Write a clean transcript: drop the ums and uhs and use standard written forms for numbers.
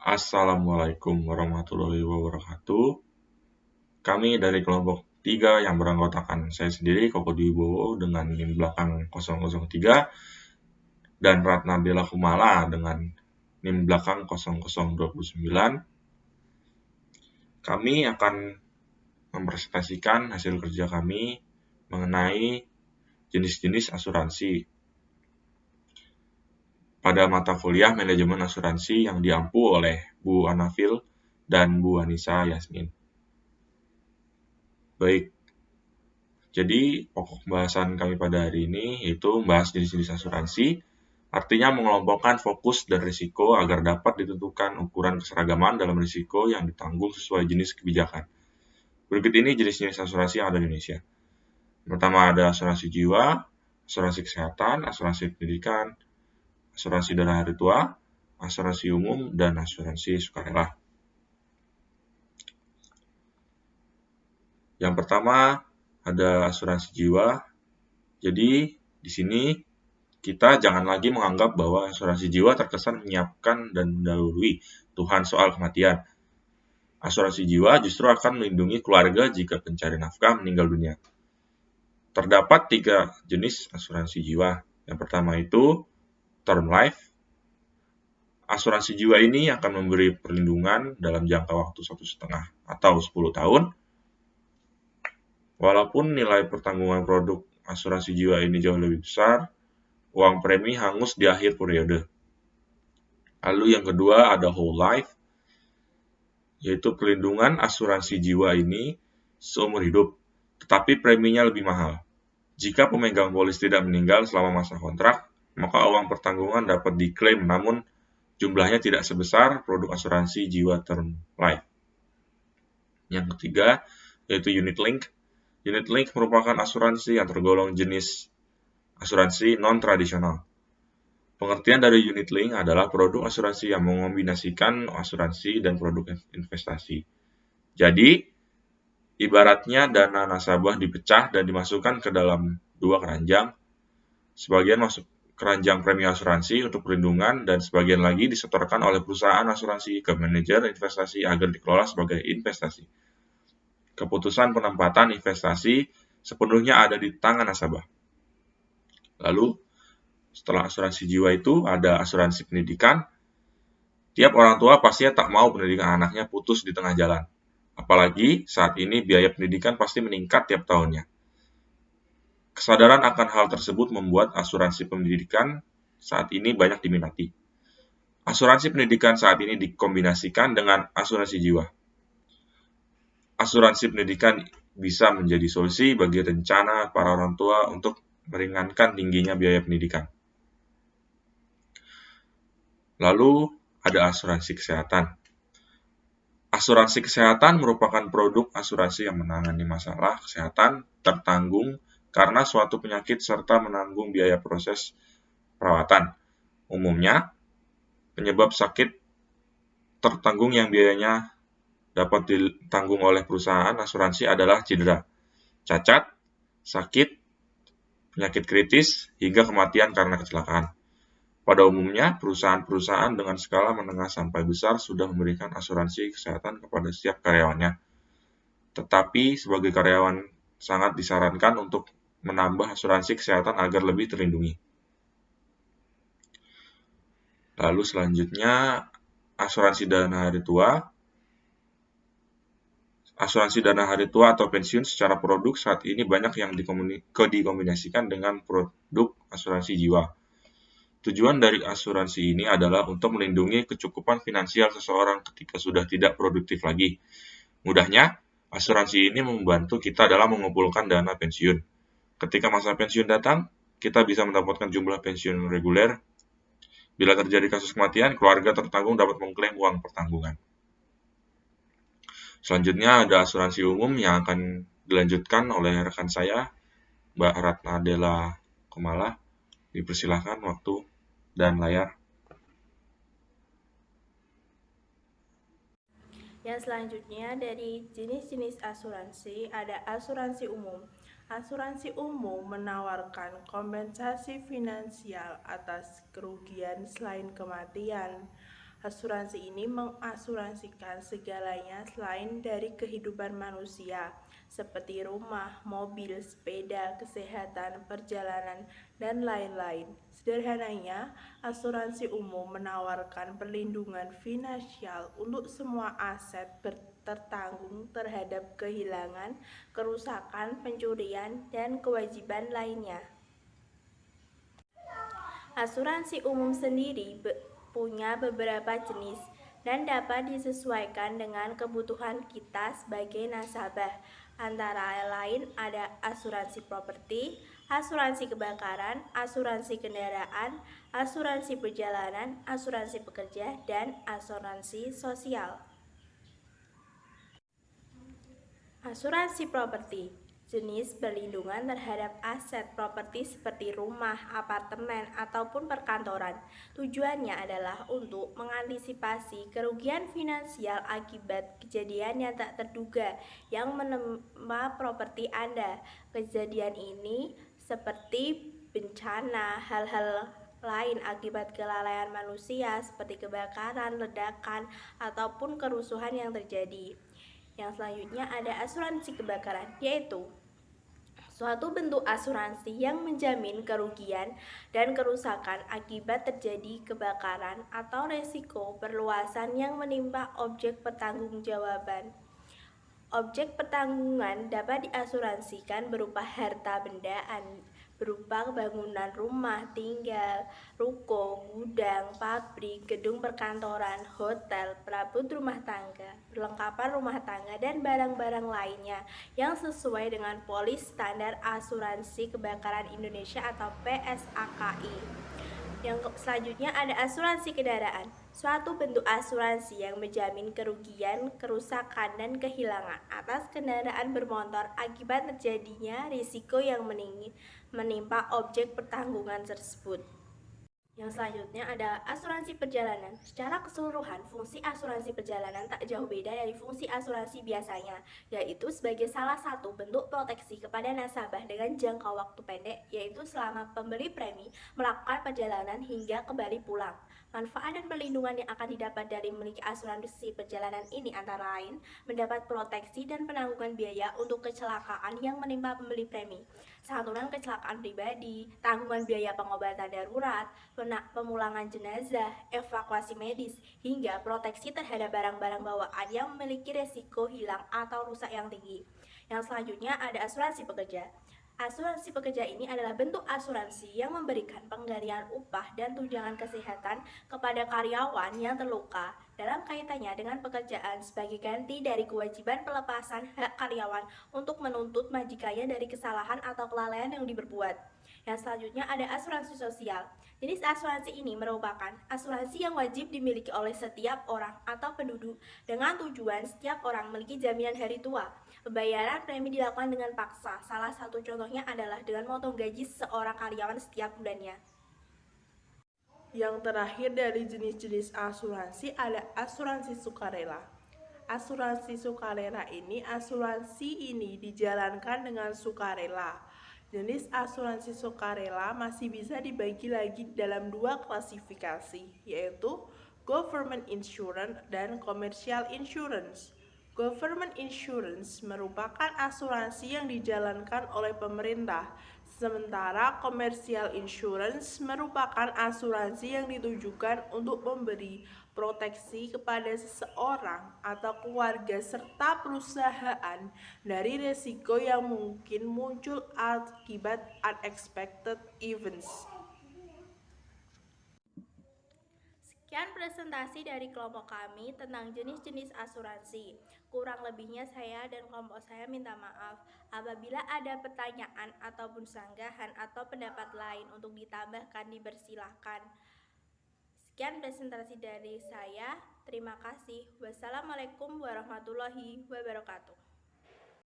Assalamualaikum warahmatullahi wabarakatuh. Kami dari kelompok 3 yang beranggotakan saya sendiri, Koko Dwibowo dengan NIM belakang 003 dan Ratna Bella Kumala dengan NIM belakang 0029. Kami akan mempresentasikan hasil kerja kami mengenai jenis-jenis asuransi pada mata kuliah manajemen asuransi yang diampu oleh Bu Anafil dan Bu Anissa Yasmin. Baik, jadi pokok pembahasan kami pada hari ini yaitu membahas jenis-jenis asuransi, artinya mengelompokkan fokus dan risiko agar dapat ditentukan ukuran keseragaman dalam risiko yang ditanggung sesuai jenis kebijakan. Berikut ini jenis-jenis asuransi yang ada di Indonesia. Pertama ada asuransi jiwa, asuransi kesehatan, asuransi pendidikan, asuransi dana hari tua, asuransi umum, dan asuransi sukarela. Yang pertama ada asuransi jiwa. Jadi di sini kita jangan lagi menganggap bahwa asuransi jiwa terkesan menyiapkan dan mendahului Tuhan soal kematian. Asuransi jiwa justru akan melindungi keluarga jika pencari nafkah meninggal dunia. Terdapat 3 jenis asuransi jiwa. Yang pertama itu term life. Asuransi jiwa ini akan memberi perlindungan dalam jangka waktu 1,5 atau 10 tahun. Walaupun nilai pertanggungan produk asuransi jiwa ini jauh lebih besar, uang premi hangus di akhir periode. Lalu yang kedua ada whole life, yaitu perlindungan asuransi jiwa ini seumur hidup, tetapi preminya lebih mahal. Jika pemegang polis tidak meninggal selama masa kontrak, maka uang pertanggungan dapat diklaim namun jumlahnya tidak sebesar produk asuransi jiwa term life. Yang ketiga yaitu unit link. Unit link merupakan asuransi yang tergolong jenis asuransi non-tradisional. Pengertian dari unit link adalah produk asuransi yang mengombinasikan asuransi dan produk investasi. Jadi, ibaratnya dana nasabah dipecah dan dimasukkan ke dalam 2 keranjang. Sebagian masuk keranjang premi asuransi untuk perlindungan dan sebagian lagi disetorkan oleh perusahaan asuransi ke manajer investasi agar dikelola sebagai investasi. Keputusan penempatan investasi sepenuhnya ada di tangan nasabah. Lalu, setelah asuransi jiwa itu ada asuransi pendidikan. Tiap orang tua pastinya tak mau pendidikan anaknya putus di tengah jalan. Apalagi saat ini biaya pendidikan pasti meningkat tiap tahunnya. Kesadaran akan hal tersebut membuat asuransi pendidikan saat ini banyak diminati. Asuransi pendidikan saat ini dikombinasikan dengan asuransi jiwa. Asuransi pendidikan bisa menjadi solusi bagi rencana para orang tua untuk meringankan tingginya biaya pendidikan. Lalu ada asuransi kesehatan. Asuransi kesehatan merupakan produk asuransi yang menangani masalah kesehatan tertanggung karena suatu penyakit serta menanggung biaya proses perawatan. Umumnya, penyebab sakit tertanggung yang biayanya dapat ditanggung oleh perusahaan asuransi adalah cedera, cacat, sakit, penyakit kritis, hingga kematian karena kecelakaan. Pada umumnya, perusahaan-perusahaan dengan skala menengah sampai besar sudah memberikan asuransi kesehatan kepada setiap karyawannya. Tetapi sebagai karyawan sangat disarankan untuk menambah asuransi kesehatan agar lebih terlindungi. Lalu selanjutnya, asuransi dana hari tua. Asuransi dana hari tua atau pensiun secara produk saat ini banyak yang dikombinasikan dengan produk asuransi jiwa. Tujuan dari asuransi ini adalah untuk melindungi kecukupan finansial seseorang ketika sudah tidak produktif lagi. Mudahnya, asuransi ini membantu kita dalam mengumpulkan dana pensiun. Ketika masa pensiun datang, kita bisa mendapatkan jumlah pensiun reguler. Bila terjadi kasus kematian, keluarga tertanggung dapat mengklaim uang pertanggungan. Selanjutnya ada asuransi umum yang akan dilanjutkan oleh rekan saya, Mbak Ratna Bella Kumala. Dipersilahkan waktu dan layar. Yang selanjutnya dari jenis-jenis asuransi ada asuransi umum. Asuransi umum menawarkan kompensasi finansial atas kerugian selain kematian. Asuransi ini mengasuransikan segalanya selain dari kehidupan manusia, seperti rumah, mobil, sepeda, kesehatan, perjalanan, dan lain-lain. Sederhananya, asuransi umum menawarkan perlindungan finansial untuk semua aset tertanggung terhadap kehilangan, kerusakan, pencurian, dan kewajiban lainnya. Asuransi umum sendiri punya beberapa jenis dan dapat disesuaikan dengan kebutuhan kita sebagai nasabah. Antara lain ada asuransi properti, asuransi kebakaran, asuransi kendaraan, asuransi perjalanan, asuransi pekerja, dan asuransi sosial. Asuransi properti jenis perlindungan terhadap aset properti seperti rumah, apartemen, ataupun perkantoran. Tujuannya adalah untuk mengantisipasi kerugian finansial akibat kejadian yang tak terduga yang menimpa properti Anda. Kejadian ini seperti bencana, hal-hal lain akibat kelalaian manusia seperti kebakaran, ledakan, ataupun kerusuhan yang terjadi. Yang selanjutnya ada asuransi kebakaran, yaitu suatu bentuk asuransi yang menjamin kerugian dan kerusakan akibat terjadi kebakaran atau resiko perluasan yang menimpa objek pertanggungjawaban. Objek pertanggungan dapat diasuransikan berupa harta benda berupa bangunan rumah tinggal, ruko, gudang, pabrik, gedung perkantoran, hotel, perabot rumah tangga, perlengkapan rumah tangga, dan barang-barang lainnya yang sesuai dengan polis standar asuransi kebakaran Indonesia atau PSAKI. Yang selanjutnya ada asuransi kendaraan, suatu bentuk asuransi yang menjamin kerugian, kerusakan, dan kehilangan atas kendaraan bermotor akibat terjadinya risiko yang menimpa objek pertanggungan tersebut. Yang selanjutnya ada asuransi perjalanan. Secara keseluruhan, fungsi asuransi perjalanan tak jauh beda dari fungsi asuransi biasanya, yaitu sebagai salah satu bentuk proteksi kepada nasabah dengan jangka waktu pendek, yaitu selama pembeli premi melakukan perjalanan hingga kembali pulang. Manfaat dan perlindungan yang akan didapat dari memiliki asuransi perjalanan ini antara lain mendapat proteksi dan penanggungan biaya untuk kecelakaan yang menimpa pembeli premi, santunan kecelakaan pribadi, tanggungan biaya pengobatan darurat, pemulangan jenazah, evakuasi medis, hingga proteksi terhadap barang-barang bawaan yang memiliki resiko hilang atau rusak yang tinggi. Yang selanjutnya ada asuransi pekerja. Asuransi pekerja ini adalah bentuk asuransi yang memberikan penggantian upah dan tunjangan kesehatan kepada karyawan yang terluka dalam kaitannya dengan pekerjaan sebagai ganti dari kewajiban pelepasan hak karyawan untuk menuntut majikannya dari kesalahan atau kelalaian yang diperbuat. Yang selanjutnya ada asuransi sosial. Jenis asuransi ini merupakan asuransi yang wajib dimiliki oleh setiap orang atau penduduk dengan tujuan setiap orang memiliki jaminan hari tua. Pembayaran premi dilakukan dengan paksa. Salah satu contohnya adalah dengan memotong gaji seorang karyawan setiap bulannya. Yang terakhir dari jenis-jenis asuransi ada asuransi sukarela. Asuransi sukarela asuransi ini dijalankan dengan sukarela. Jenis asuransi sukarela masih bisa dibagi lagi dalam dua klasifikasi, yaitu government insurance dan commercial insurance. Government insurance merupakan asuransi yang dijalankan oleh pemerintah, sementara commercial insurance merupakan asuransi yang ditujukan untuk memberi proteksi kepada seseorang atau keluarga serta perusahaan dari risiko yang mungkin muncul akibat unexpected events. Sekian presentasi dari kelompok kami tentang jenis-jenis asuransi. Kurang lebihnya saya dan kelompok saya minta maaf. Apabila ada pertanyaan ataupun sanggahan atau pendapat lain untuk ditambahkan, dipersilahkan. Sekian presentasi dari saya. Terima kasih. Wassalamualaikum warahmatullahi wabarakatuh.